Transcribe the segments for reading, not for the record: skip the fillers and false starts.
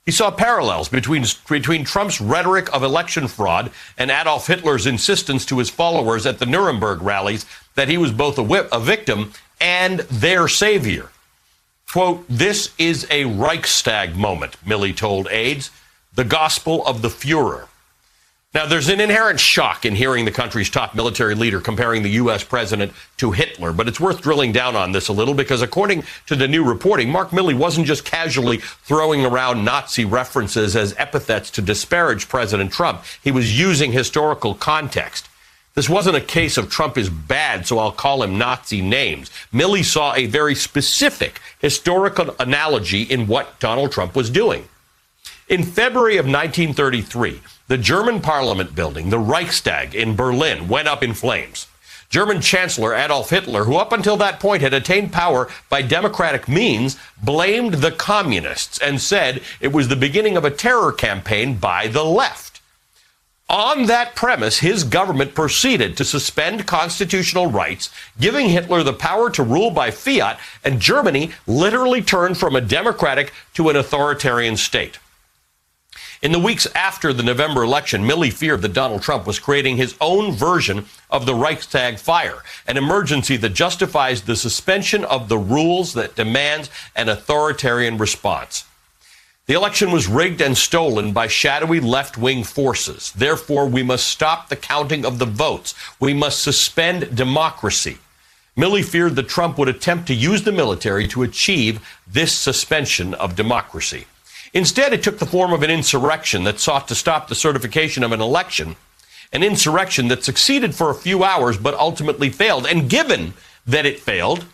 He saw parallels between Trump's rhetoric of election fraud and Adolf Hitler's insistence to his followers at the Nuremberg rallies that he was both a victim and their savior. Quote, "This is a Reichstag moment," Milley told aides, "the gospel of the Fuhrer." Now, there's an inherent shock in hearing the country's top military leader comparing the U.S. president to Hitler, but it's worth drilling down on this a little because according to the new reporting, Mark Milley wasn't just casually throwing around Nazi references as epithets to disparage President Trump. He was using historical context. This wasn't a case of Trump is bad, so I'll call him Nazi names. Milley saw a very specific historical analogy in what Donald Trump was doing. In February of 1933, the German parliament building, the Reichstag in Berlin, went up in flames. German Chancellor Adolf Hitler, who up until that point had attained power by democratic means, blamed the communists and said it was the beginning of a terror campaign by the left. On that premise, his government proceeded to suspend constitutional rights, giving Hitler the power to rule by fiat, and Germany literally turned from a democratic to an authoritarian state. In the weeks after the November election, Milley feared that Donald Trump was creating his own version of the Reichstag fire, an emergency that justifies the suspension of the rules that demands an authoritarian response. The election was rigged and stolen by shadowy left-wing forces. Therefore, we must stop the counting of the votes. We must suspend democracy. Milley feared that Trump would attempt to use the military to achieve this suspension of democracy. Instead, it took the form of an insurrection that sought to stop the certification of an election, an insurrection that succeeded for a few hours but ultimately failed. And given that it failed,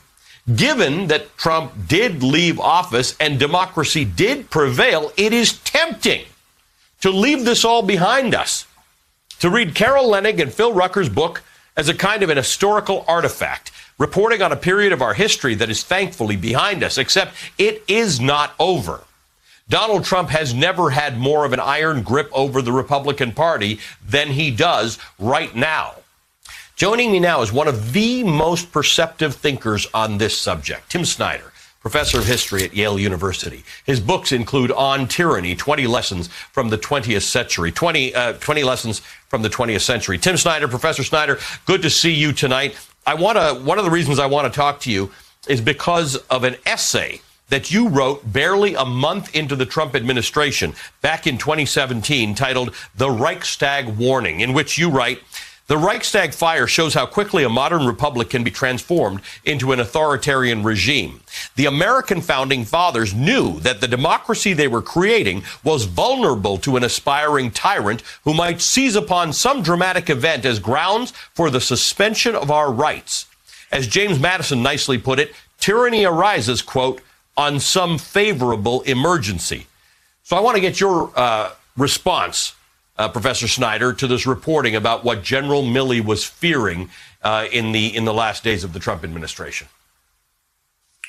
given that Trump did leave office and democracy did prevail, it is tempting to leave this all behind us, to read Carol Leonnig and Phil Rucker's book as a kind of an historical artifact, reporting on a period of our history that is thankfully behind us, except it is not over. Donald Trump has never had more of an iron grip over the Republican Party than he does right now. Joining me now is one of the most perceptive thinkers on this subject, Tim Snyder, professor of history at Yale University. His books include On Tyranny, 20 Lessons from the 20th Century, 20 Lessons from the 20th Century. Tim Snyder, Professor Snyder, good to see you tonight. One of the reasons I want to talk to you is because of an essay that you wrote barely a month into the Trump administration back in 2017 titled The Reichstag Warning, in which you write, "The Reichstag fire shows how quickly a modern republic can be transformed into an authoritarian regime. The American founding fathers knew that the democracy they were creating was vulnerable to an aspiring tyrant who might seize upon some dramatic event as grounds for the suspension of our rights. As James Madison nicely put it, tyranny arises, quote, on some favorable emergency." So I want to get your response, Professor Snyder, to this reporting about what General Milley was fearing in the last days of the Trump administration.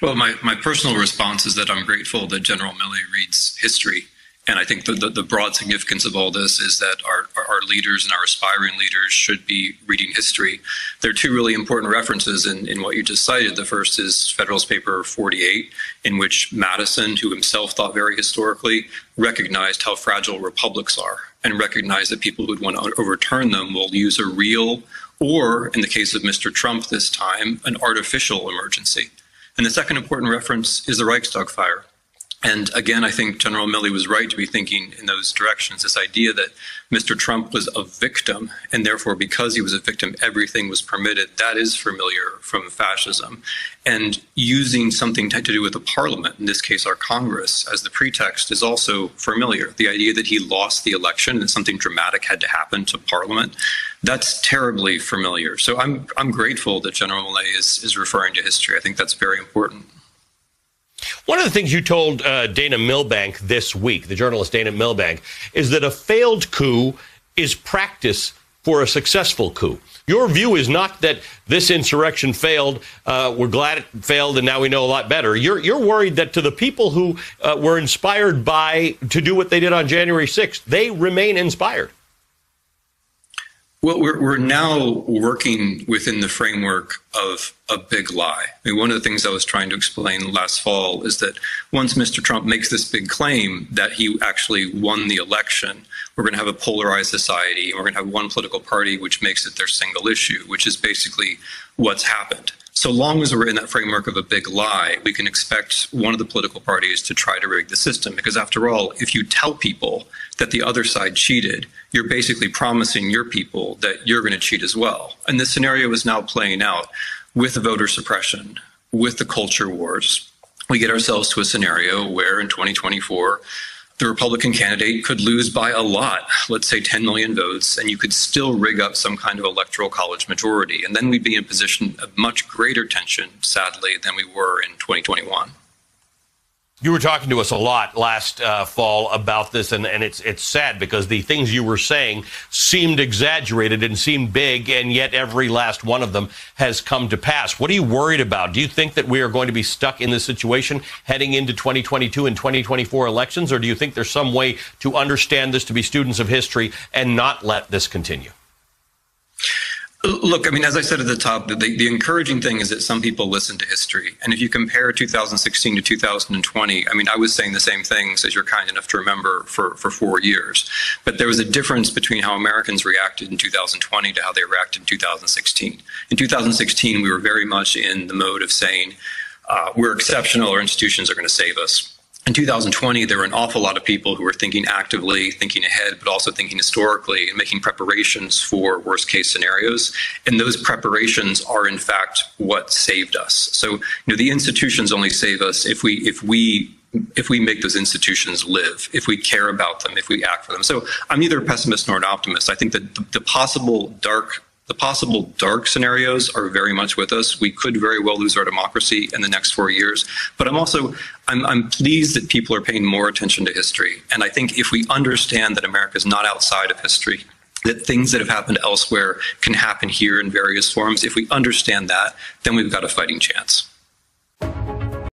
Well, my personal response is that I'm grateful that General Milley reads history. And I think the broad significance of all this is that our leaders and our aspiring leaders should be reading history. There are two really important references in what you just cited. The first is Federalist Paper 48, in which Madison, who himself thought very historically, recognized how fragile republics are and recognized that people who would want to overturn them will use a real, or in the case of Mr. Trump this time, an artificial emergency. And the second important reference is the Reichstag fire. And again, I think General Milley was right to be thinking in those directions, this idea that Mr. Trump was a victim, and therefore because he was a victim, everything was permitted. That is familiar from fascism. And using something to do with the parliament, in this case our Congress, as the pretext is also familiar. The idea that he lost the election and something dramatic had to happen to parliament, that's terribly familiar. So I'm grateful that General Milley is referring to history. I think that's very important. One of the things you told Dana Milbank this week, the journalist Dana Milbank, is that a failed coup is practice for a successful coup. Your view is not that this insurrection failed, we're glad it failed, and now we know a lot better. You're worried that to the people who were inspired to do what they did on January 6th, they remain inspired. Well, we're now working within the framework of a big lie. I mean, one of the things I was trying to explain last fall is that once Mr. Trump makes this big claim that he actually won the election, we're going to have a polarized society, and we're going to have one political party which makes it their single issue, which is basically what's happened. So long as we're in that framework of a big lie, we can expect one of the political parties to try to rig the system. Because after all, if you tell people that the other side cheated, you're basically promising your people that you're going to cheat as well. And this scenario is now playing out with voter suppression, with the culture wars. We get ourselves to a scenario where in 2024, the Republican candidate could lose by a lot, let's say 10 million votes, and you could still rig up some kind of electoral college majority. And then we'd be in a position of much greater tension, sadly, than we were in 2021. You were talking to us a lot last fall about this, and it's sad because the things you were saying seemed exaggerated and seemed big, and yet every last one of them has come to pass. What are you worried about? Do you think that we are going to be stuck in this situation heading into 2022 and 2024 elections, or do you think there's some way to understand this to be students of history and not let this continue? Look, I mean, as I said at the top, the encouraging thing is that some people listen to history. And if you compare 2016 to 2020, I mean, I was saying the same things as you're kind enough to remember for 4 years. But there was a difference between how Americans reacted in 2020 to how they reacted in 2016. In 2016, we were very much in the mode of saying, we're exceptional, our institutions are going to save us. In 2020, there were an awful lot of people who were thinking actively, thinking ahead, but also thinking historically and making preparations for worst case scenarios. And those preparations are, in fact, what saved us. So, the institutions only save us if we make those institutions live, if we care about them, if we act for them. So I'm neither a pessimist nor an optimist. I think that the possible dark scenarios are very much with us. We could very well lose our democracy in the next 4 years. But I'm pleased that people are paying more attention to history. And I think if we understand that America is not outside of history, that things that have happened elsewhere can happen here in various forms, if we understand that, then we've got a fighting chance.